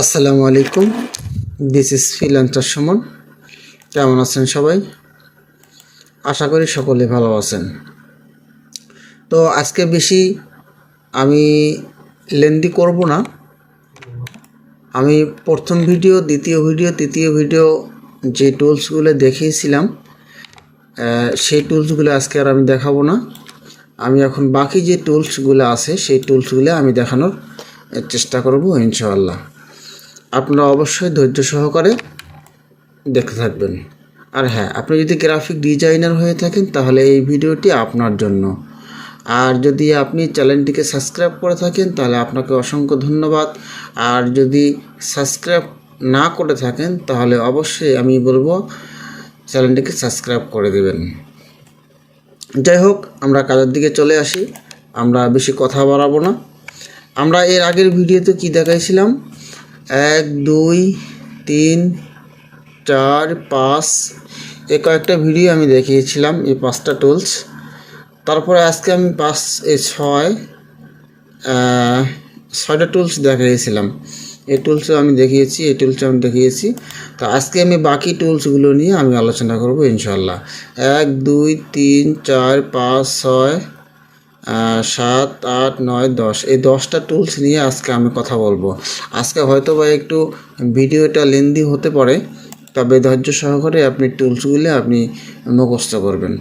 আসসালামু আলাইকুম, this is freelancer Suman. কেমন আছেন সবাই? আশা করি সকলে ভালো আছেন। তো আজকে বেশি আমি লেন্দি করব না। আমি প্রথম ভিডিও, দ্বিতীয় ভিডিও, তৃতীয় ভিডিও যে টুলসগুলো দেখিয়েছিলাম সেই টুলসগুলো আজকে আর আমি দেখাবো না। আমি এখন বাকি যে টুলসগুলো আছে সেই টুলসগুলো আমি দেখানোর চেষ্টা করব ইনশাআল্লাহ। আপনারা অবশ্যই ধৈর্য সহকারে দেখতে থাকবেন। আর হ্যাঁ, আপনি যদি গ্রাফিক ডিজাইনার হয়ে থাকেন তাহলে এই ভিডিওটি আপনার জন্য। আর যদি আপনি চ্যানেলটিকে সাবস্ক্রাইব করে থাকেন তাহলে আপনাকে অসংখ্য ধন্যবাদ। আর যদি সাবস্ক্রাইব না করে থাকেন তাহলে অবশ্যই আমি বলবো চ্যানেলটিকে সাবস্ক্রাইব করে দেবেন। যাই হোক, আমরা কাজের দিকে চলে আসি। আমরা বেশি কথা বাড়াবো না। আমরা এর আগের ভিডিওতে কি দেখাইছিলাম? 1 2 3 4 5 এই কয়েকটা ভিডিও আমি দেখিয়েছিলাম, এই 5টা টুলস। তারপরে আজকে আমি 6টা টুলস দেখিয়েছিলাম। এই টুলসও আমি দেখিয়েছি, এই টুলসও আমি দেখিয়েছি। তো আজকে আমি বাকি টুলসগুলো নিয়ে আমি আলোচনা করব ইনশাআল্লাহ। 1 2 3 4 5 6 7 8 9 10 এই 10টা টুলস নিয়ে আজকে আমি কথা বলবো। আজকে হয়তো বা একটু ভিডিওটা লেন্দি হতে পারে, তবে ধৈর্য সহকারে আপনি টুলসগুলো আপনি মুখস্থ করবেন।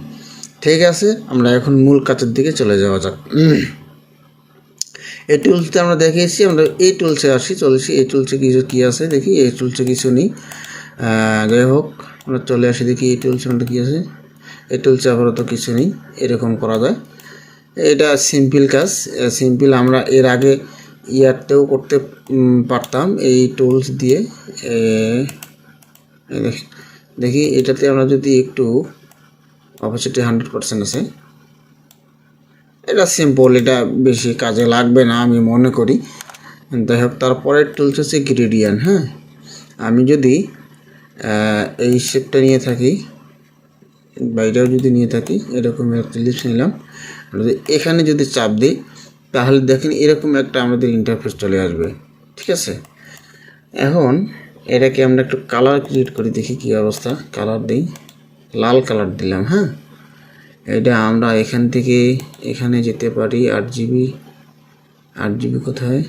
ঠিক আছে, আমরা এখন মূল কাজের দিকে চলে যাওয়া যাক। এই টুলসটা আমরা দেখিয়েছি, আমরা এই টুলসে চলেছি। এই টুলসে কিছু কী আছে দেখি। এই টুলসে কিছু নেই। যাই হোক, আমরা চলে আসি দেখি এই টুলসে আমাদের কী আছে। এই টুলসে আপাতত কিছু নেই। এরকম করা যায়। এটা সিম্পল কাজ, সিম্পল। আমরা এর আগে ইয়ারতেও করতে পারতাম এই টুলস দিয়ে। দেখি এটাতে আমরা যদি একটু অপরচুনিটি 100% আছে। এটা সিম্পল, এটা বেশি কাজে লাগবে না আমি মনে করি। যাই হোক, তারপরের টুলস হচ্ছে গ্রেডিয়েন্ট। হ্যাঁ, আমি যদি এই শেপটা নিয়ে থাকি, বাইরেও যদি নিয়ে থাকি, এরকম একটা লিস্ট নিলাম, এখানে যদি চাপ দিই তাহলে দেখেন এরকম একটা আমাদের ইন্টারফেস চলে আসবে। ঠিক আছে, এখন এটাকে আমরা একটু কালার ক্রিয়েট করি, দেখি কী অবস্থা। কালার দিই, লাল কালার দিলাম। হ্যাঁ, এটা আমরা এখান থেকে এখানে যেতে পারি। 8 GB কোথায়?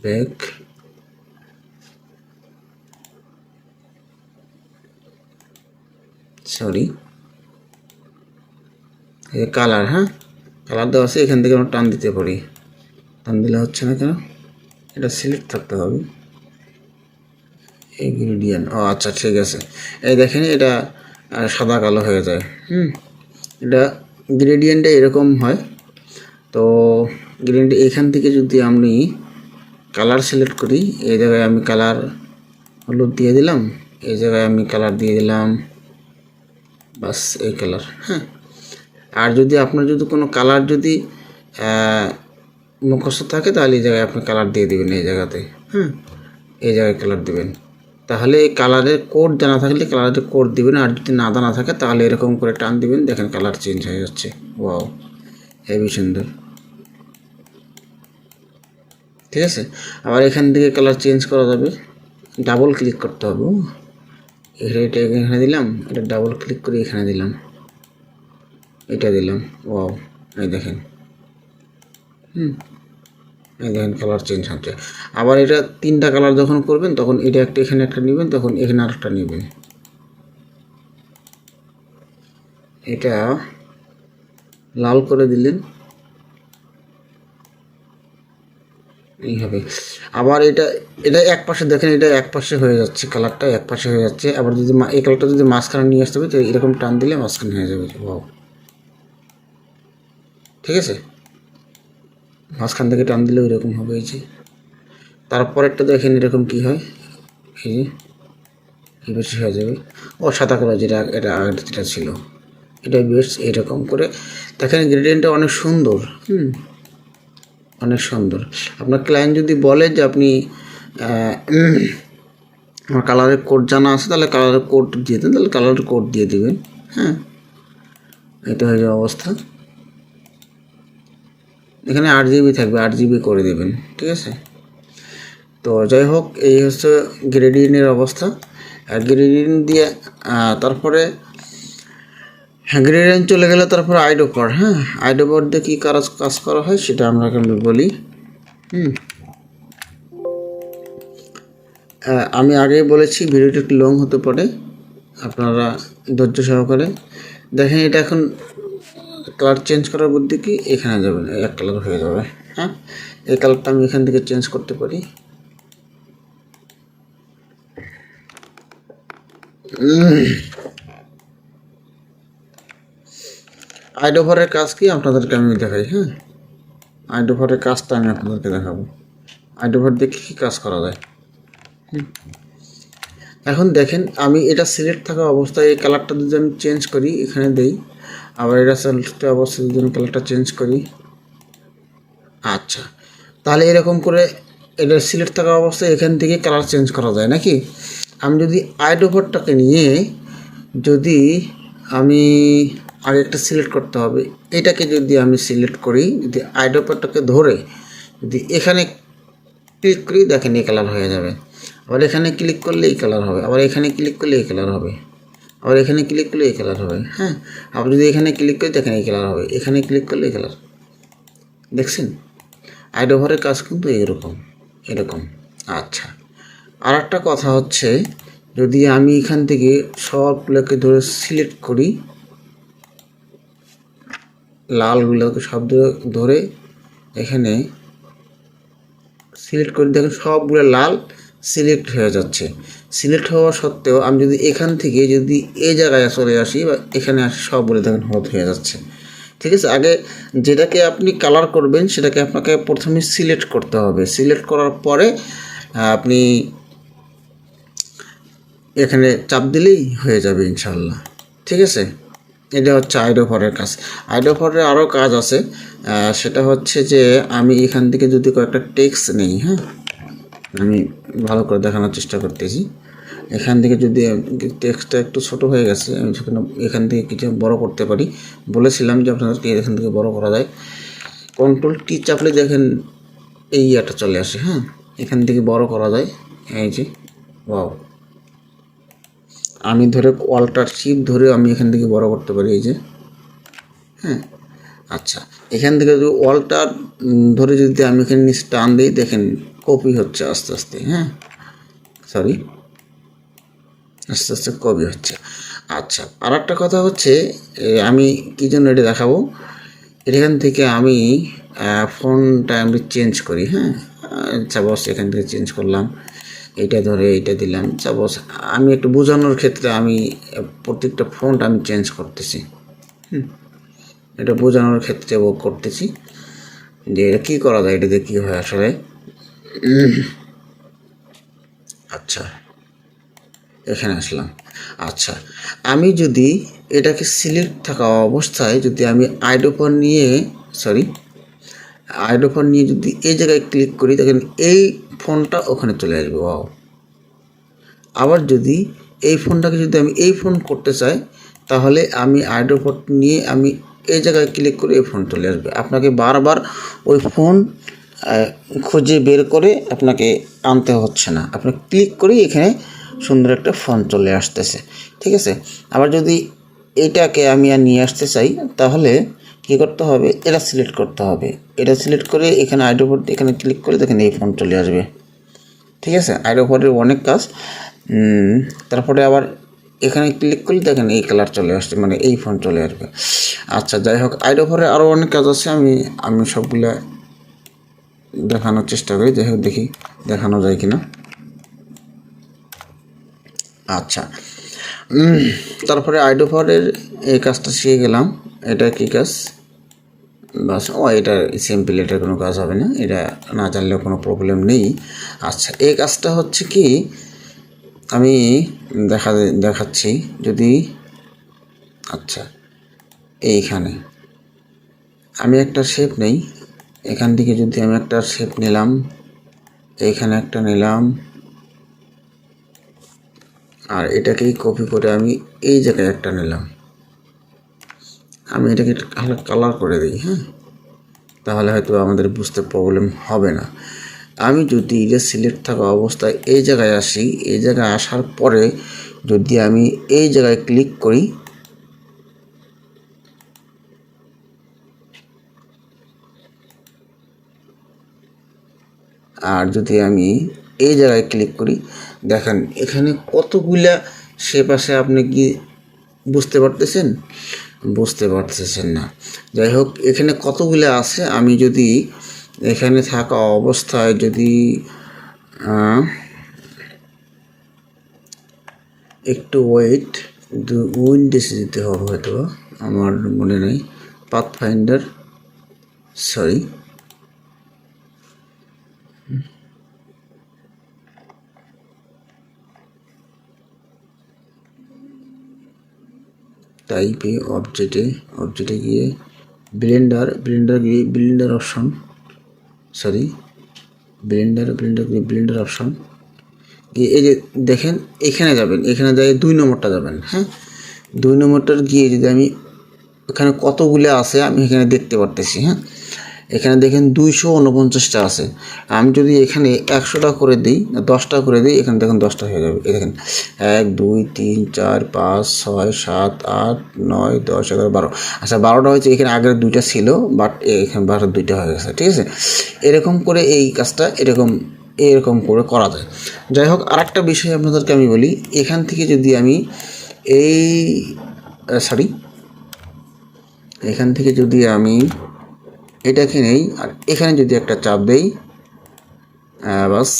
ব্যাক, সরি, এই কালার। হ্যাঁ, কালার দেওয়া আছে, এখান থেকে আমরা টান দিতে পারি। টান দিলে হচ্ছে না কেন? এটা সিলেক্ট থাকতে হবে। এই গ্রেডিয়েন্ট, ও আচ্ছা, ঠিক আছে। এই দেখেন এটা সাদা কালো হয়ে যায়। এটা গ্রেডিয়েন্টটা এরকম হয়। তো গ্রেডিয়েন্ট এখান থেকে যদি আমি কালার সিলেক্ট করি, এই জায়গায় আমি কালার হলুদ দিয়ে দিলাম, এই জায়গায় আমি কালার দিয়ে দিলাম, বাস এই কালার। হ্যাঁ, আর যদি আপনার যদি কোনো কালার যদি মুখস্থ থাকে তাহলে এই জায়গায় আপনি কালার দিয়ে দেবেন, এই জায়গাতে। এই জায়গায় কালার দেবেন। তাহলে এই কালারের কোড জানা থাকলে কালারের কোড দিবেন, আর যদি না জানা থাকে তাহলে এরকম করে টান দিবেন, দেখেন কালার চেঞ্জ হয়ে যাচ্ছে। ওয়াও, হেভি সুন্দর। ঠিক আছে, আবার এখান থেকে কালার চেঞ্জ করা যাবে। ডাবল ক্লিক করতে হবে। এটা এখানে দিলাম, এটা ডাবল ক্লিক করে এখানে দিলাম, এটা দিলাম। ওয়াও, এই দেখেন। এই দেখেন কালার চেঞ্জ হচ্ছে। আবার এটা 3টা কালার যখন করবেন তখন এটা একটা এখানে একটা নেবেন, তখন এখানে আরেকটা নেবেন। এটা লাল করে দিলেন, এইভাবে। আবার এটা এক পাশে দেখেন, এটা এক পাশে হয়ে যাচ্ছে, কালারটা এক পাশে হয়ে যাচ্ছে। আবার যদি এই কালারটা যদি মাঝখানে নিয়ে আসতে হবে তো এরকম টান দিলে মাঝখানে হয়ে যাবে। ওয়াও, ঠিক আছে, মাঝখান থেকে টান দিলে ওইরকম হবে। এই যে তারপরেরটা দেখেন এরকম কি হয়, এই যে এই বেশি হয়ে যাবে। ও সাদা কালার যেটা, এটা আগে যেটা ছিল এটা বেশ এরকম করে দেখেন। গ্রেডিয়েন্টটা অনেক সুন্দর, অনেক সুন্দর। আপনার ক্লায়েন্ট যদি বলে যে আপনি আমার কালারের কোড জানা আছে, তাহলে কালারের কোড দিয়ে দেন, তাহলে কালারের কোড দিয়ে দেবেন। হ্যাঁ, এটা হয়ে যাওয়া অবস্থা। এখানে 8 GB থাকবে, 8 GB করে দেবেন। ঠিক আছে, তো যাই হোক, এই হচ্ছে গ্রেডিয়েন্টের অবস্থা। গ্রেডিয়েন্ট দিয়ে তারপরে গ্রেডিয়েন্ট চলে গেলে তারপরে আইডোপার। হ্যাঁ, আইডোপার দিয়ে কী কাজ করা হয় সেটা আমরা এখন বলি। আমি আগেই বলেছি ভিডিওটি একটু লং হতে পারে, আপনারা ধৈর্য সহকারে দেখেন। এটা এখন কালার চেঞ্জ করার বুদ্ধি কি, এখানে যাবেন, এক কালার হয়ে যাবে। হ্যাঁ, এই কালারটা আমি এখান থেকে চেঞ্জ করতে পারি। আইডোভারের কাজ কি আপনাদেরকে আমি দেখাই। হ্যাঁ, আইডোভারের কাজটা আমি আপনাদেরকে দেখাবো। আইডোভার দিয়ে কী কাজ করা যায়। এখন দেখেন, আমি এটা সিলেক্ট থাকা অবস্থায় এই কালারটা যদি আমি চেঞ্জ করি, এখানে দেই, আবার এটা সিলেক্ট অবস্থায় যদি আমি কালারটা চেঞ্জ করি, আচ্ছা, তাহলে এরকম করে এটা সিলেক্ট থাকা অবস্থায় এখান থেকে কালার চেঞ্জ করা যায় নাকি। আমি যদি আইডোভারটাকে নিয়ে যদি আমি আগে একটা সিলেক্ট করতে হবে, এটাকে যদি আমি সিলেক্ট করি, যদি আইডোভারটাকে ধরে যদি এখানে ক্লিক করি, দেখেন এই কালার হয়ে যাবে। আবার এখানে ক্লিক করলে এই কালার হবে, আবার এখানে ক্লিক করলে এই কালার হবে, আবার এখানে ক্লিক করলে এই কালার হবে। হ্যাঁ, আবার যদি এখানে ক্লিক করি, দেখেন এই কালার হবে, এখানে ক্লিক করলে এই কালার। দেখছেন, আইডোভারের কাজ কিন্তু এরকম। আচ্ছা, আর একটা কথা হচ্ছে, যদি আমি এখান থেকে সবগুলোকে ধরে সিলেক্ট করি, লালগুলোকে সব ধরে এখানে সিলেক্ট করে, দেখেন সবগুলো লাল সিলেক্ট হয়ে যাচ্ছে। সিলেক্ট হওয়া সত্ত্বেও আমি যদি এখান থেকে যদি এই জায়গায় চলে আসি বা এখানে আসি, সবগুলো দেখেন হলুদ হয়ে যাচ্ছে। ঠিক আছে, আগে যেটাকে আপনি কালার করবেন সেটাকে আপনাকে প্রথমে সিলেক্ট করতে হবে। সিলেক্ট করার পরে আপনি এখানে চাপ দিলেই হয়ে যাবে ইনশাল্লাহ। ঠিক আছে, এটা হচ্ছে আইডোভারের কাজ। আইডোভারের আরও কাজ আছে, সেটা হচ্ছে যে আমি এখান থেকে যদি কয়েকটা টেক্সট নিই, হ্যাঁ, আমি ভালো করে দেখানোর চেষ্টা করতেছি। এখান থেকে যদি টেক্সটটা একটু ছোটো হয়ে গেছে, আমি সেখানে এখান থেকে কিছু বড় করতে পারি। বলেছিলাম যে আপনাদেরকে এখান থেকে বড় করা যায়। কন্ট্রোল টি চাপলে দেখেন এই ইয়েটা চলে আসে। হ্যাঁ, এখান থেকে বড় করা যায়, এই যে ওয়াও। আমি ধরে অল্টার শিফট ধরে আমি এখান থেকে বড় করতে পারি, এই যে। হ্যাঁ, আচ্ছা, এখান থেকে যদি অল্টার ধরে যদি আমি এখানে নিচে টান দিই, দেখেন কপি হচ্ছে আস্তে আস্তে। হ্যাঁ, সরি, আস্তে আস্তে কপি হচ্ছে। আচ্ছা, আর একটা কথা হচ্ছে, আমি কী জন্য এটা দেখাবো, এখান থেকে আমি ফোনটা আমি চেঞ্জ করি। হ্যাঁ, সাপোজ এখান থেকে চেঞ্জ করলাম, এইটা ধরে এইটা দিলাম। সাপোজ আমি একটু বোঝানোর ক্ষেত্রে আমি প্রত্যেকটা ফন্ট আমি চেঞ্জ করতেছি। এটা বোঝানোর ক্ষেত্রে করতেছি যে এটা কী করা যায়, এটাতে কী হয় আসলে। আচ্ছা, এখানে আসলাম। আচ্ছা, আমি যদি এটাকে সিলেক্ট থাকা অবস্থায় যদি আমি আইডোপার নিয়ে যদি এই জায়গায় ক্লিক করি, দেখেন এই ফোনটা ওখানে চলে আসবে। ওয়াও। আবার যদি এই ফোনটাকে যদি আমি এই ফোন করতে চাই, তাহলে আমি আইডোপার নিয়ে আমি এই জায়গায় ক্লিক করে এই ফোন চলে আসবে। আপনাকে বারবার ওই ফোন খুঁজে বের করে আপনাকে আনতে হচ্ছে না, আপনি ক্লিক করেই এখানে সুন্দর একটা ফোন চলে আসতেছে। ঠিক আছে, আবার যদি এটাকে আমি আর নিয়ে আসতে চাই, তাহলে কী করতে হবে, এটা সিলেক্ট করতে হবে। এটা সিলেক্ট করে এখানে আইডোপার এখানে ক্লিক করে দেখেন এই ফোন চলে আসবে। ঠিক আছে, আইডোপারের অনেক কাজ। তারপরে আবার এখানে ক্লিক করলে দেখেন এই কালার চলে আসছে, মানে এই ফোন চলে আসবে। আচ্ছা, যাই হোক, আইডোপারে আরও অনেক কাজ আছে, আমি সবগুলো দেখানোর চেষ্টা করি, যাই হোক দেখি দেখানো যায় কিনা। আচ্ছা, তারপরে আইডোপারের এই কাজটা শিখে গেলাম। এটা কী কাজ, বাস এটা সিম্পল, এটার কোনো কাজ হবে না, এটা না জানলেও কোনো প্রবলেম নেই। আচ্ছা, এই কাজটা হচ্ছে কি, আমি দেখাচ্ছি যদি, আচ্ছা, এইখানে আমি একটা শেপ নেই, এখান থেকে যদি আমি একটা শেপ নিলাম, এইখানে একটা নিলাম, আর এটাকেই কপি করে আমি এই জায়গায় একটা নিলাম, আমি এটাকে কালার করে দিই। হ্যাঁ, তাহলে হয়তো আমাদের বুঝতে প্রবলেম হবে না। আমি যদি এটা সিলেক্ট থাকা অবস্থায় এই জায়গায় আসি, এই জায়গায় আসার পরে যদি আমি এই জায়গায় ক্লিক করি, আর যদি আমি এই জায়গায় ক্লিক করি, দেখেন এখানে কতগুলা শেপ আছে। আপনি কি বুঝতে পারতেছেন? বুঝতে পারতেছেন না। যাই হোক, এখানে কতগুলো আছে। আমি যদি এখানে থাকা অবস্থায় যদি একটু ওয়েট, উইন্ডোজে যেতে হবে হয়তো, আমার মনে নেই, পাথফাইন্ডার, সরি, টাইপে অবজেক্টে গিয়ে Blender option, sorry, Blender option, এই যে দেখেন এখানে যাবেন, এখানে যাই 2 নম্বরটা যাবেন। হ্যাঁ, 2 নম্বরটার গিয়ে যদি আমি এখানে কতগুলো আছে আমি এখানে দেখতে পারতেছি। হ্যাঁ, এখানে দেখেন 249টা আছে। আমি যদি এখানে 100টা করে দিই, 10টা করে দিই, এখানে দেখেন 10টা হয়ে যাবে। এই দেখেন 1 2 3 4 5 6 7 8 9 10 11 12। আচ্ছা, 12টা হয়েছে, এখানে আগের 2টা ছিল, বাট এখানে 2টা হয়ে গেছে। ঠিক আছে, এরকম করে এই কাজটা এরকম করে করা যায়। যাই হোক, আরেকটা বিষয় আপনাদেরকে আমি বলি, এখান থেকে যদি আমি এখান থেকে যদি আমি এটাকে নেই আর এখানে যদি একটা চাপ দেই, বাস।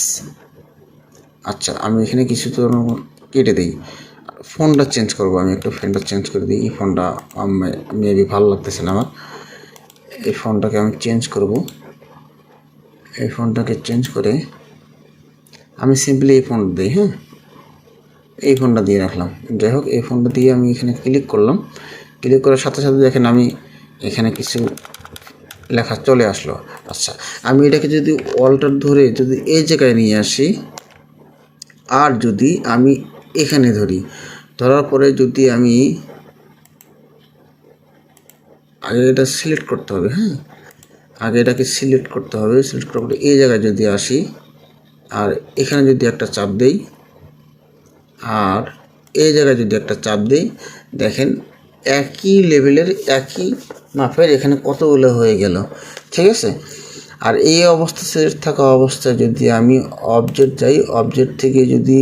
আচ্ছা, আমি এখানে কিছু তো কেটে দিই, ফোনটা চেঞ্জ করবো। আমি একটু ফোনটা চেঞ্জ করে দিই। এই ফোনটা মেবি ভালো লাগতেছে না আমার। এই ফোনটাকে আমি চেঞ্জ করব। এই ফোনটাকে চেঞ্জ করে আমি সিম্পলি এই ফোনটা দিই। হ্যাঁ, এই ফোনটা দিয়ে রাখলাম। যাই হোক, এই ফোনটা দিয়ে আমি এখানে ক্লিক করলাম। ক্লিক করার সাথে সাথে দেখেন আমি এখানে কিছু লেখা চলে আসলো। আচ্ছা, আমি এটাকে যদি অল্টার ধরে যদি এই জায়গায় নিয়ে আসি, আর যদি আমি এখানে ধরার পরে যদি আমি আগে এটা সিলেক্ট করতে হবে। হ্যাঁ, আগে এটাকে সিলেক্ট করতে হবে। সিলেক্ট করার পরে এই জায়গায় যদি আসি আর এখানে যদি একটা চাপ দেই, আর এই জায়গায় যদি একটা চাপ দেই, দেখেন একই লেভেলের একই মাপের এখানে কতগুলো হয়ে গেল। ঠিক আছে, আর এই অবস্থা সিলেক্ট থাকা অবস্থায় যদি আমি অবজেক্ট যাই, অবজেক্ট থেকে যদি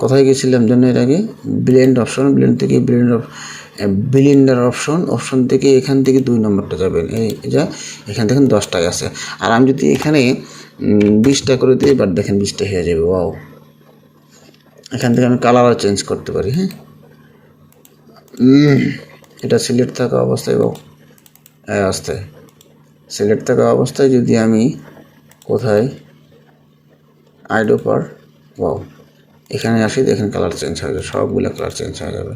কোথায় গেছিলাম যেন এর আগে, ব্লেন্ড থেকে ব্লেন্ডার অপশন থেকে এখান থেকে 2 নম্বরটা যাবেন। এই যা এখান থেকে 10টায় আছে। আর আমি যদি এখানে 20টা করে দিই, এবার দেখেন 20টা হয়ে যাবে। ওয়াও, এখান থেকে আমি কালারও চেঞ্জ করতে পারি। হ্যাঁ, এটা সিলেক্ট থাকা অবস্থায় সিলেক্ট থাকা অবস্থায় যদি আমি কোথায় আইডোপার, ওয়াও, এখানে আসি, দেখেন কালার চেঞ্জ হয়ে যাবে, সবগুলো কালার চেঞ্জ হয়ে যাবে।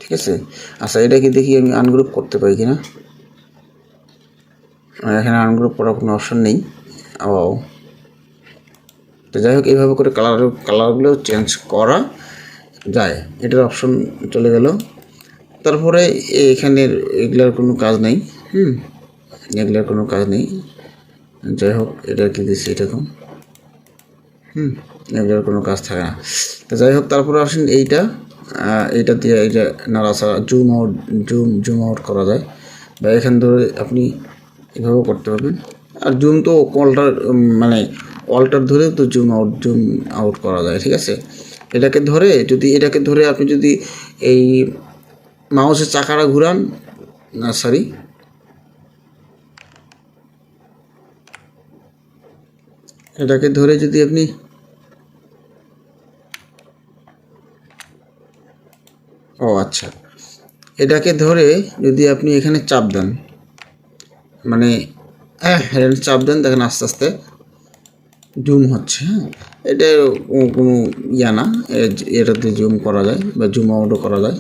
ঠিক আছে, আচ্ছা, এটা কি দেখি আমি আনগ্রুপ করতে পারি কিনা। এখানে আনগ্রুপ করার কোনো অপশন নেই। ওয়াও, তো যাই হোক, এইভাবে করে কালারগুলো চেঞ্জ করা যায়। এটার অপশন চলে গেল। তারপরে এখানে এগুলার কোনো কাজ নেই। এগুলার কোনো কাজ নেই। যাই হোক, এটা কি দিচ্ছি এরকম, এগুলোর কোনো কাজ থাকে না। তো যাই হোক, তারপরে আসেন এইটা দিয়ে এইটা নাড়াচাড়া, জুম আউট করা যায়, বা এখান ধরে আপনি এভাবেও করতে পারবেন। আর জুম তো অল্টার ধরে তো জুম আউট করা যায়। ঠিক আছে, এটাকে ধরে আপনি যদি এই মাউসের চাকাটা ঘুরান, এটাকে ধরে যদি আপনি আচ্ছা, এটাকে ধরে যদি আপনি এখানে চাপ দেন, চাপ দেন, দেখেন আস্তে আস্তে জুম হচ্ছে। হ্যাঁ, এটা কোনো না, এটাতে জুম করা যায় বা জুম আউটও করা যায়।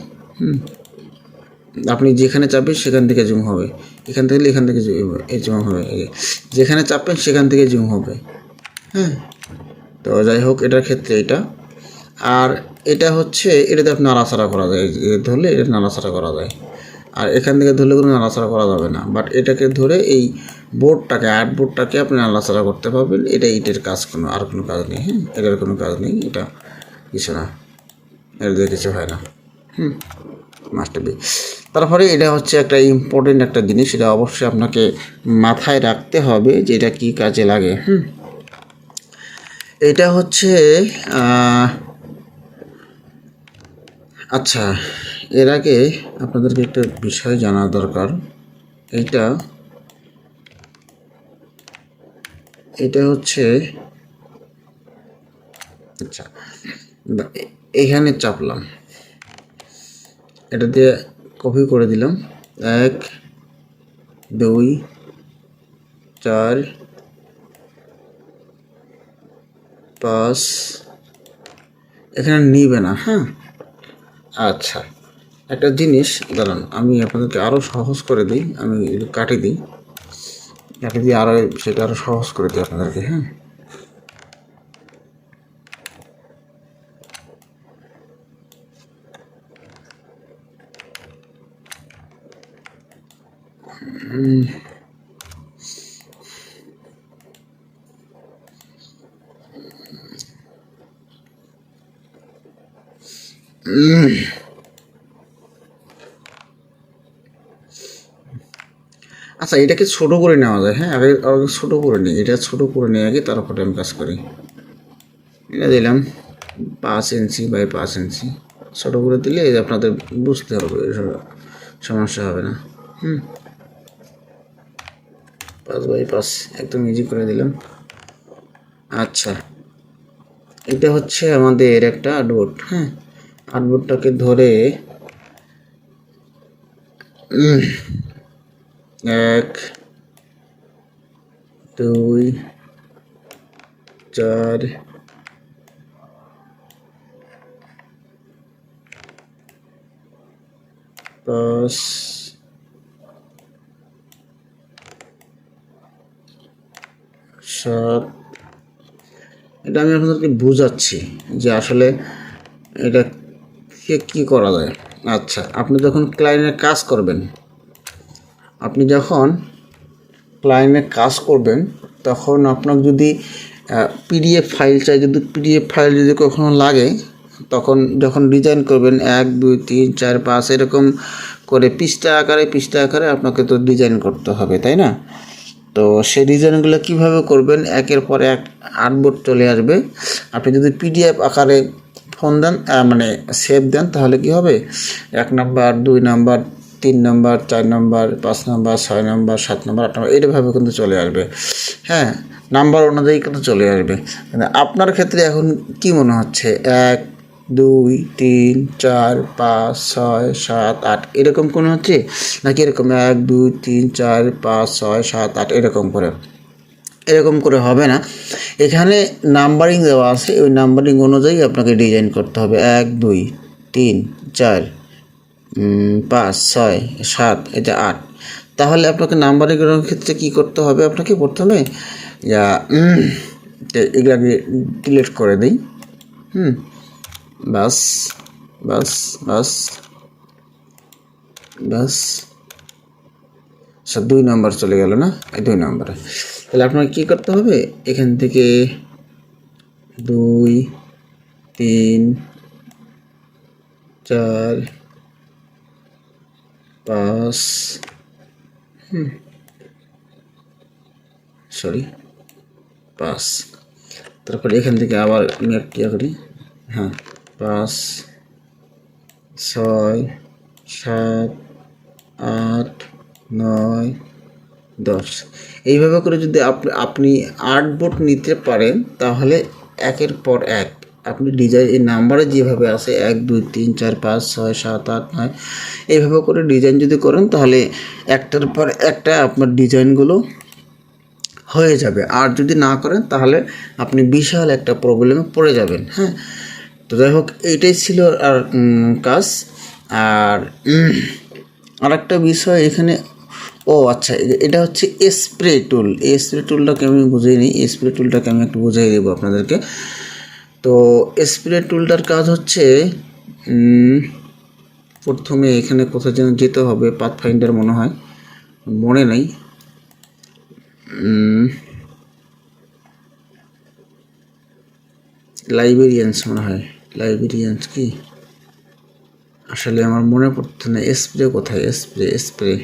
আপনি যেখানে চাপবেন সেখান থেকে জুম হবে, এখান থেকে জুম হবে, যেখানে চাপবেন সেখান থেকে জুম হবে। হ্যাঁ, তো যাই হোক, এটার ক্ষেত্রে এটা। আর এটা হচ্ছে, এটাতে আপনি নাড়াচাড়া করা যায়, ধরলে এটা নাড়াচাড়া করা যায়। আর এখান থেকে ধরলে কোনো নাড়াচাড়া করা যাবে না, বাট এটাকে ধরে এই বোর্ডটাকে বোর্ডটাকে আপনি নাড়াচাড়া করতে পারবেন। এটা ইটের কাজ, আর কোনো কাজ নেই। হ্যাঁ, এটার কোনো কাজ নেই, এটা কিছু না, এটা দিয়ে কিছু হয় না। Master B. তারপরে এটা হচ্ছে একটা ইম্পর্টেন্ট একটা জিনিস, এটা অবশ্যই আপনাকে মাথায় রাখতে হবে যে এটা কী কাজে লাগে। এটা হচ্ছে আচ্ছা, এর আগে আপনাদেরকে একটা বিষয় জানা দরকার। এটা হচ্ছে আচ্ছা, এখানে চাপলাম, এটা দিয়ে কপি করে দিলাম, 1 2 4 5, এখানে নিবে না। হ্যাঁ, আচ্ছা, একটা জিনিস দাঁড়ান, আমি আপনাদেরকে আরও সহজ করে দিই, আমি কাটি দিই আরও, সেটা আরও সহজ করে দিই আপনাদেরকে। হ্যাঁ, আচ্ছা, এটাকে ছোটো করে নেওয়া যায়। হ্যাঁ, আগে ছোটো করে নিই, এটা ছোটো করে নিয়ে আগে তারপরে আমি কাজ করি। এটা দিলাম 5 ইঞ্চি বাই 5 ইঞ্চি, ছোটো করে দিলে আপনাদের বুঝতে হবে, সমস্যা হবে না। 5 বাই 5 একদম ইজি করে দিলাম। আচ্ছা, এটা হচ্ছে আমাদের একটা আর্টবোর্ড। হ্যাঁ, আর্টবোর্ডটাকে ধরে 1 2 4 5 7, এটা আমি আপনাদেরকে বুঝাচ্ছি যে আসলে এটা কি করা যায়। আচ্ছা, আপনি যখন ক্লায়েন্টের কাজ করবেন, তখন আপনার যদি পিডিএফ ফাইল চাই, যদি কখনো লাগে, তখন যখন ডিজাইন করবেন 1 2 3 4 5 এরকম করে পৃষ্ঠা আকারে আপনাকে তো ডিজাইন করতে হবে, তাই না? তো সেই ডিজাইনগুলো কীভাবে করবেন, একের পর এক আর্টবোর্ড চলে আসবে। আপনি যদি পিডিএফ আকারে ফোন দেন, মানে সেভ দেন, তাহলে কি হবে, 1 number 2 number 3 number 4 number 5 number 6 number 7 number 8 number এইভাবে কিন্তু চলে আসবে। হ্যাঁ, নাম্বার অনুযায়ী কিন্তু চলে আসবে। আপনার ক্ষেত্রে এখন কি মনে হচ্ছে, 1 2 3 4 5 6 7 8 এরকম কোনো হচ্ছে, নাকি এরকম 1 2 3 4 5 6 7 8 এরকম করে হবে না। এখানে নাম্বারিং দেওয়া আছে, ওই নাম্বারিং অনুযায়ী আপনাকে ডিজাইন করতে হবে। 1 2 3 4 5 6 7, এটা 8। তাহলে আপনাকে নাম্বারিংয়ের ক্ষেত্রে কী করতে হবে, আপনাকে প্রথমে এগুলাকে ডিলিট করে দিই। বাস বাস বাস বাস, 2 নাম্বার চলে গেল না, এই 2 নাম্বারে। তাহলে আপনাকে কী করতে হবে, এখান থেকে 2 3 4 5 5, তারপরে এখান থেকে আবার আমি একটা করি। হ্যাঁ, 5 6 7 8 9 10, এইভাবে করে যদি আপনি আর্টবোর্ড নিতে পারেন, তাহলে একের পর এক আপনি ডিজাইন, এই নাম্বারে যেভাবে আছে 1 2 3 4 5 6 7 8 9 এইভাবে করে ডিজাইন যদি করেন, তাহলে একটার পর একটা আপনার ডিজাইনগুলো হয়ে যাবে। আর যদি না করেন, তাহলে আপনি বিশাল একটা প্রবলেমে পড়ে যাবেন। হ্যাঁ, তো যাই হোক, এইটাই ছিল আর কাজ। আর একটা বিষয় এখানে, আচ্ছা, এটা হচ্ছে স্প্রে টুল। এই স্প্রে টুলটাকে আমি বুঝিয়ে নিই, স্প্রে টুলটাকে আমি একটু বুঝিয়ে দেবো আপনাদেরকে। তো স্প্রে টুলটার কাজ হচ্ছে প্রথমে এখানে কোথাও যেন যেতে হবে, পাথফাইন্ডার মনে হয়, মনে নেই। লাইব্রেরিয়ান্স মনে হয়, লাইব্রেরিয়ান্স কি আসলে আমার মনে পড়ছে না। স্প্রে কোথায়, স্প্রে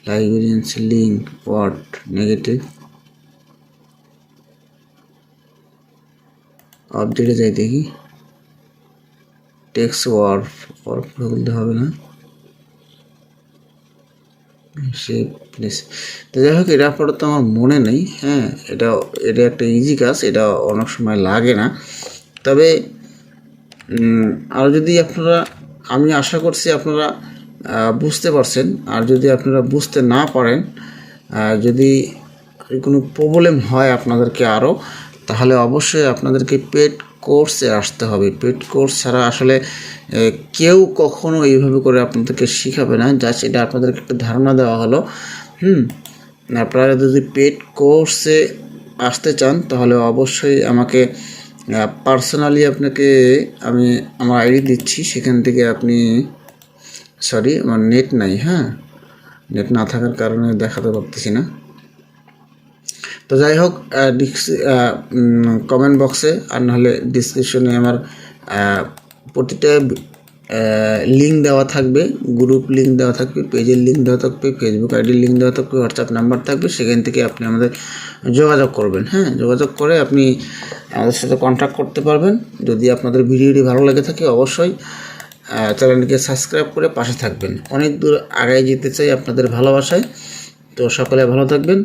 লাইব্রেরিয়ান্স লিঙ্ক ওয়ার্ড নেগেটিভ আপডেটে যাই দেখি। টেক্সট ওয়ার্ড বলতে হবে না, সে প্লেস। তো যাই হোক, এটা আপাতত আমার মনে নেই। হ্যাঁ, এটা একটা ইজি কাজ, এটা অনেক সময় লাগে না। তবে আর যদি আপনারা, আমি আশা করছি আপনারা বুঝতে পারছেন। আর যদি আপনারা বুঝতে না পারেন, যদি কোনো প্রবলেম হয় আপনাদেরকে আরও, তাহলে অবশ্যই আপনাদেরকে পেড কোর্সে আসতে হবে। পেড কোর্স ছাড়া আসলে কেউ কখনো এইভাবে করে আপনাদেরকে শেখাবে না। জাস্ট এটা আপনাদেরকে একটা ধারণা দেওয়া হলো। আপনারা যদি পেড কোর্সে আসতে চান তাহলে অবশ্যই আমাকে পার্সোনালি আপনাকে আমি আমার আইডি দিচ্ছি, সেখান থেকে আপনি, সরি আমার নেট নাই, হ্যাঁ নেট না থাকার কারণে দেখাতে পারতেছি না। তো যাই হোক, কমেন্ট বক্সে আর নাহলে ডিসক্রিপশনে আমার প্রতিটা লিঙ্ক দেওয়া থাকবে, গ্রুপ লিঙ্ক দেওয়া থাকবে, পেজের লিঙ্ক দেওয়া থাকবে, ফেসবুক আইডির লিঙ্ক দেওয়া থাকবে, হোয়াটসঅ্যাপ নাম্বার থাকবে। সেখান থেকে আপনি আমাদের যোগাযোগ করবেন। হ্যাঁ, যোগাযোগ করে আপনি আমাদের সাথে কন্ট্যাক্ট করতে পারবেন। যদি আপনাদের ভিডিওটি ভালো লেগে থাকে অবশ্যই চ্যানেলটিকে সাবস্ক্রাইব করে পাশে থাকবেন। অনেক দূর আগায় যেতে চাই আপনাদের ভালোবাসায়। তো সকলে ভালো থাকবেন।